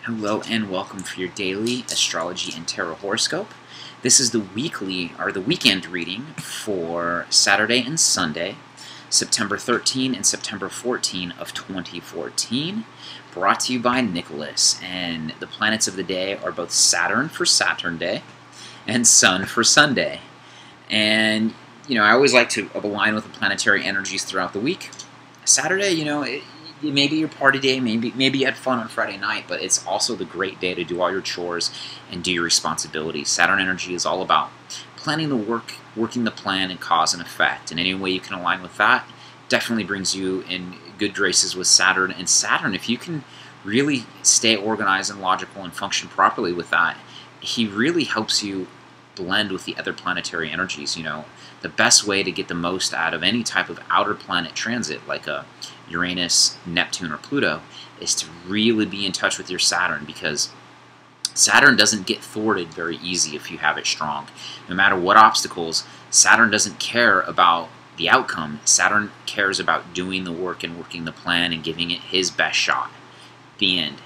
Hello and welcome for your daily astrology and tarot horoscope. This is the weekly or the weekend reading for Saturday and Sunday, September 13 and September 14 of 2014, brought to you by Nicholas. And the planets of the day are both Saturn for Saturn Day and Sun for Sunday. And I always like to align with the planetary energies throughout the week. Saturday, maybe your party day, maybe you had fun on Friday night, but it's also the great day to do all your chores and do your responsibilities. Saturn energy is all about planning the work, working the plan, and cause and effect. And any way you can align with that definitely brings you in good graces with Saturn. And Saturn, if you can really stay organized and logical and function properly with that, he really helps you blend with the other planetary energies. The best way to get the most out of any type of outer planet transit, like a Uranus, Neptune, or Pluto, is to really be in touch with your Saturn, because Saturn doesn't get thwarted very easy if you have it strong. No matter what obstacles, Saturn doesn't care about the outcome. Saturn cares about doing the work and working the plan and giving it his best shot. The end.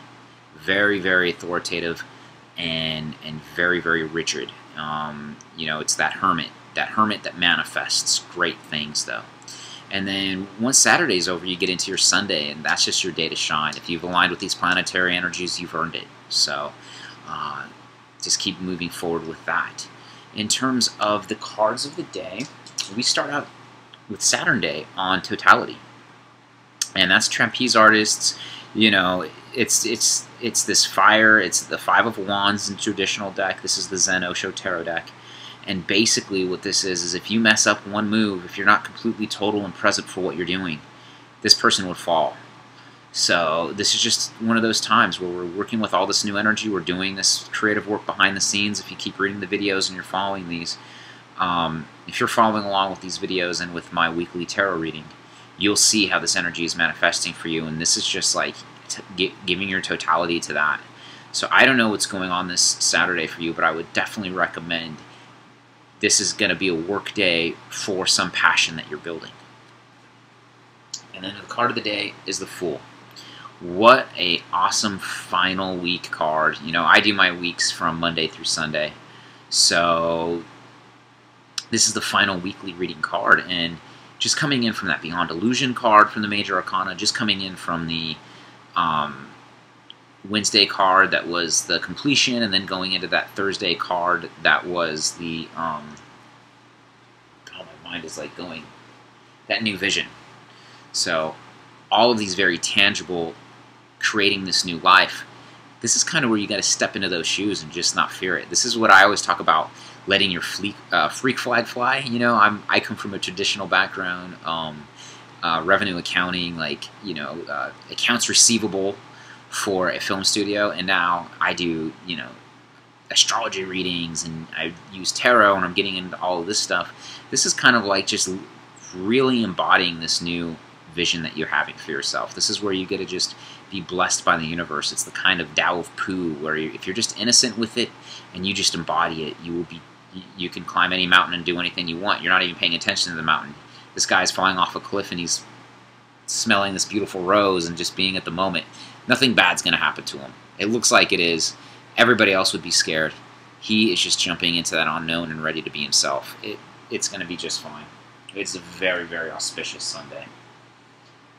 Very, very authoritative and very, very rigid. It's that hermit that manifests great things, though. And then once Saturday's over, you get into your Sunday, and that's just your day to shine. If you've aligned with these planetary energies, you've earned it. So just keep moving forward with that. In terms of the cards of the day, we start out with Saturn Day on totality. And that's trapeze artists. It's this fire. It's the Five of Wands in traditional deck. This is the Zen Osho tarot deck. And basically what this is if you mess up one move, if you're not completely total and present for what you're doing, this person would fall. So this is just one of those times where we're working with all this new energy. We're doing this creative work behind the scenes. If you keep reading the videos and you're following these, if you're following along with these videos and with my weekly tarot reading, you'll see how this energy is manifesting for you. And this is just like giving your totality to that. So I don't know what's going on this Saturday for you, but I would definitely recommend this is going to be a work day for some passion that you're building. And then the card of the day is the Fool. What a awesome final week card. I do my weeks from Monday through Sunday. So this is the final weekly reading card. And just coming in from that Beyond Illusion card from the Major Arcana, just coming in from the Wednesday card that was the completion, and then going into that Thursday card that was the my mind is like going, that new vision. So all of these very tangible, creating this new life, this is kind of where you got to step into those shoes and just not fear it. This is what I always talk about, letting your freak flag fly. I come from a traditional background, revenue accounting, accounts receivable for a film studio, and now I do, astrology readings, and I use tarot, and I'm getting into all of this stuff. This is kind of like just really embodying this new vision that you're having for yourself. This is where you get to just be blessed by the universe. It's the kind of Tao of Pooh, where if you're just innocent with it and you just embody it, you can climb any mountain and do anything you want. You're not even paying attention to the mountain. This guy's falling off a cliff and he's smelling this beautiful rose and just being at the moment. Nothing bad's going to happen to him. It looks like it is. Everybody else would be scared. He is just jumping into that unknown and ready to be himself. It's going to be just fine. It's a very, very auspicious Sunday.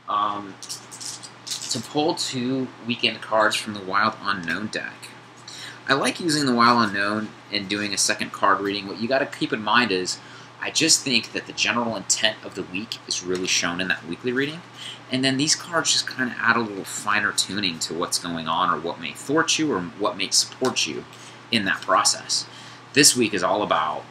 To pull two weekend cards from the Wild Unknown deck. I like using the Wild Unknown and doing a second card reading. What you got to keep in mind is, I just think that the general intent of the week is really shown in that weekly reading. And then these cards just kind of add a little finer tuning to what's going on, or what may thwart you, or what may support you in that process. This week is all about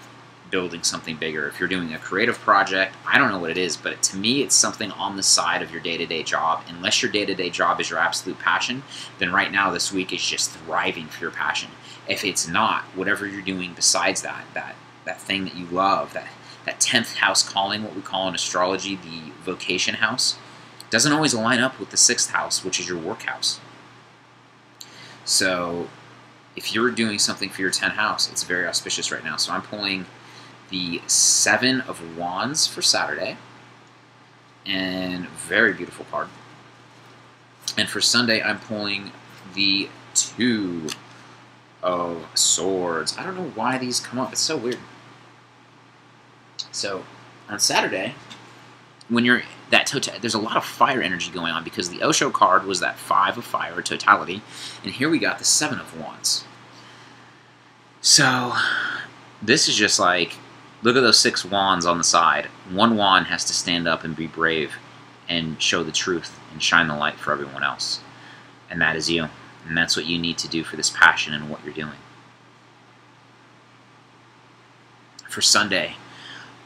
building something bigger. If you're doing a creative project, I don't know what it is, but to me it's something on the side of your day-to-day job. Unless your day-to-day job is your absolute passion, then right now this week is just thriving for your passion. If it's not, whatever you're doing besides that thing that you love, that 10th house calling, what we call in astrology the vocation house, doesn't always line up with the 6th house, which is your work house. So if you're doing something for your 10th house, it's very auspicious right now. So I'm pulling the Seven of Wands for Saturday, and very beautiful card. And for Sunday, I'm pulling the Two of Swords. I don't know why these come up. It's so weird. So, on Saturday, when you're there's a lot of fire energy going on because the Osho card was that 5 of fire, totality, and here we got the 7 of Wands. So, this is just like, look at those 6 wands on the side. One wand has to stand up and be brave and show the truth and shine the light for everyone else. And that is you. And that's what you need to do for this passion and what you're doing. For Sunday,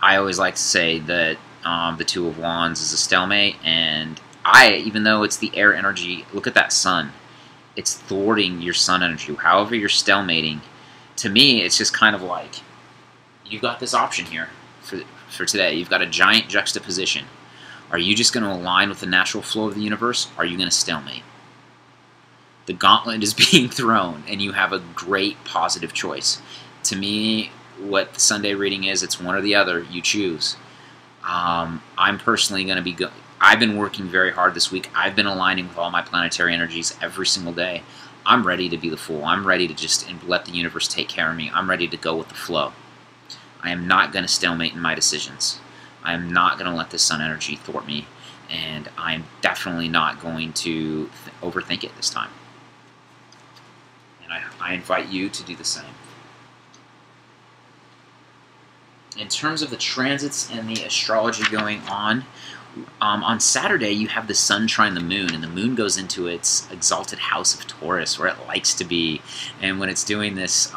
I always like to say that the 2 of Wands is a stalemate, and even though it's the air energy, look at that sun. It's thwarting your sun energy. However you're stalemating, to me, it's just kind of like, you've got this option here for today. You've got a giant juxtaposition. Are you just going to align with the natural flow of the universe, or are you going to stalemate? The gauntlet is being thrown, and you have a great positive choice. To me, what the Sunday reading is, it's one or the other. You choose. I'm personally going to be I've been working very hard this week. I've been aligning with all my planetary energies every single day. I'm ready to be the Fool. I'm ready to just let the universe take care of me. I'm ready to go with the flow. I am not going to stalemate in my decisions. I am not going to let the sun energy thwart me, and I'm definitely not going to overthink it this time. And I invite you to do the same. In terms of the transits and the astrology going on Saturday you have the sun trine the moon, and the moon goes into its exalted house of Taurus, where it likes to be. And when it's doing this,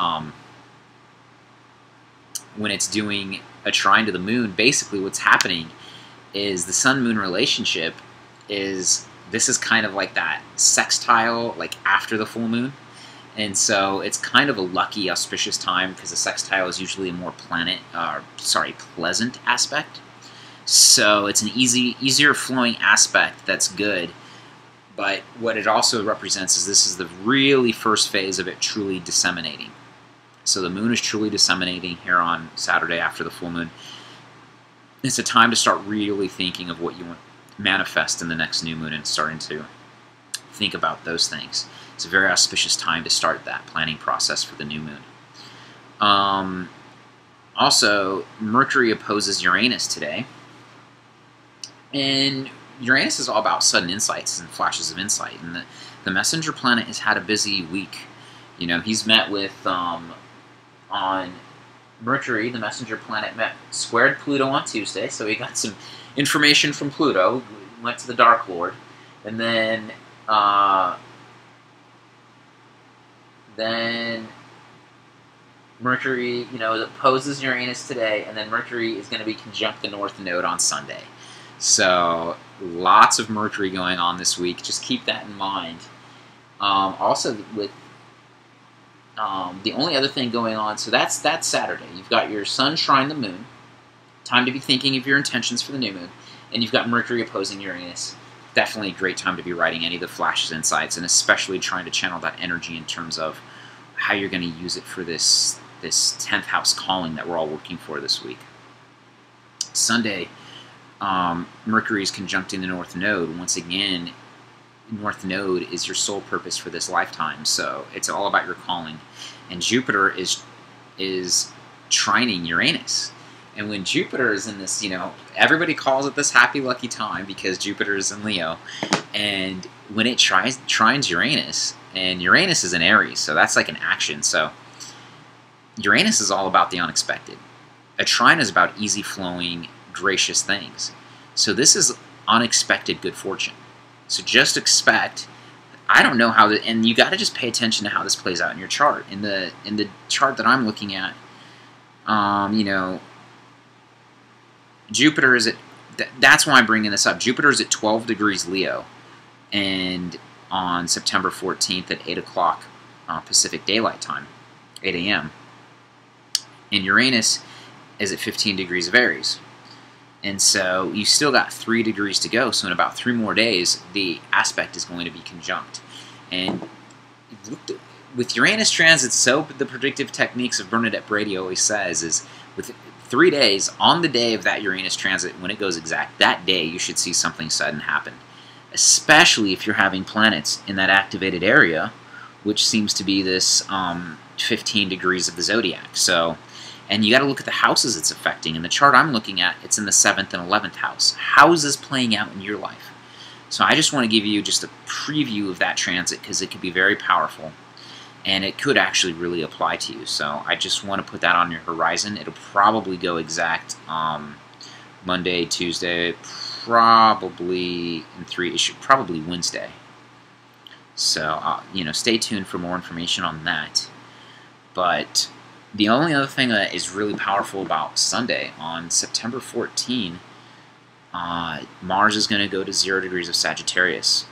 when it's doing a trine to the moon, basically what's happening is the sun-moon relationship this is kind of like that sextile, like after the full moon. And so it's kind of a lucky, auspicious time because the sextile is usually a more pleasant aspect. So it's an easier flowing aspect that's good. But what it also represents is this is the really first phase of it truly disseminating. So the moon is truly disseminating here on Saturday after the full moon. It's a time to start really thinking of what you want to manifest in the next new moon and starting to think about those things. It's a very auspicious time to start that planning process for the new moon. Also, Mercury opposes Uranus today. And Uranus is all about sudden insights and flashes of insight. And the messenger planet has had a busy week. You know, he's met with, on Mercury, the messenger planet squared Pluto on Tuesday. So he got some information from Pluto, went to the Dark Lord. And then Mercury, opposes Uranus today, and then Mercury is going to be conjunct the North Node on Sunday. So lots of Mercury going on this week. Just keep that in mind. Also, with the only other thing going on, so that's Saturday. You've got your Sun trine the Moon, time to be thinking of your intentions for the new moon, and you've got Mercury opposing Uranus. Definitely a great time to be writing any of the flashes, insights, and especially trying to channel that energy in terms of how you're going to use it for this 10th house calling that we're all working for this week. Sunday, Mercury is conjuncting the North Node. Once again, North Node is your sole purpose for this lifetime, so it's all about your calling. And Jupiter is trining Uranus. And when Jupiter is in this, everybody calls it this happy, lucky time because Jupiter is in Leo. And when it trines Uranus, and Uranus is in Aries, so that's like an action. So Uranus is all about the unexpected. A trine is about easy-flowing, gracious things. So this is unexpected good fortune. So just expect, I don't know how, and you got to just pay attention to how this plays out in your chart. In the chart that I'm looking at, Jupiter is at, that's why I'm bringing this up. Jupiter is at 12 degrees Leo, and on September 14th at 8 o'clock Pacific Daylight Time, 8 a.m. And Uranus is at 15 degrees of Aries. And so you still got 3 degrees to go, so in about 3 more days, the aspect is going to be conjunct. And with Uranus transits, so the predictive techniques of Bernadette Brady always says is, with 3 days, on the day of that Uranus transit, when it goes exact, that day you should see something sudden happen. Especially if you're having planets in that activated area which seems to be this 15 degrees of the zodiac. So, and you got to look at the houses it's affecting. In the chart I'm looking at, it's in the 7th and 11th house. How is this playing out in your life? So I just want to give you just a preview of that transit because it could be very powerful. And it could actually really apply to you. So I just want to put that on your horizon. It'll probably go exact Monday, Tuesday, probably in 3 issue, probably Wednesday. So you know, stay tuned for more information on that. But the only other thing that is really powerful about Sunday, on September 14, Mars is going to go to 0 degrees of Sagittarius.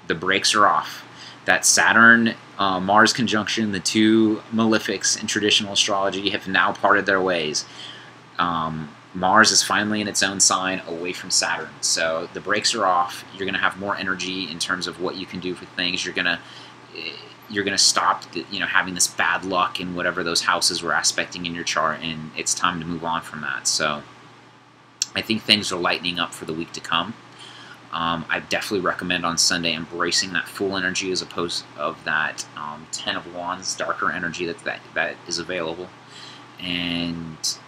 The brakes are off. That Saturn Mars conjunction, the two malefics in traditional astrology have now parted their ways. Mars is finally in its own sign, away from Saturn. So the brakes are off. You're going to have more energy in terms of what you can do for things. You're going to stop, you know, having this bad luck in whatever those houses were aspecting in your chart, and it's time to move on from that. So I think things are lightening up for the week to come. I definitely recommend on Sunday embracing that full energy as opposed of that 10 of Wands, darker energy that is available. And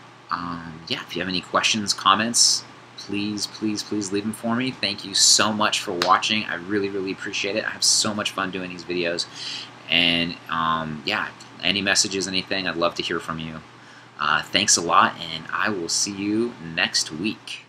yeah, if you have any questions, comments, please leave them for me. Thank you so much for watching. I really appreciate it. I have so much fun doing these videos. And yeah, any messages, anything, I'd love to hear from you. Thanks a lot, and I will see you next week.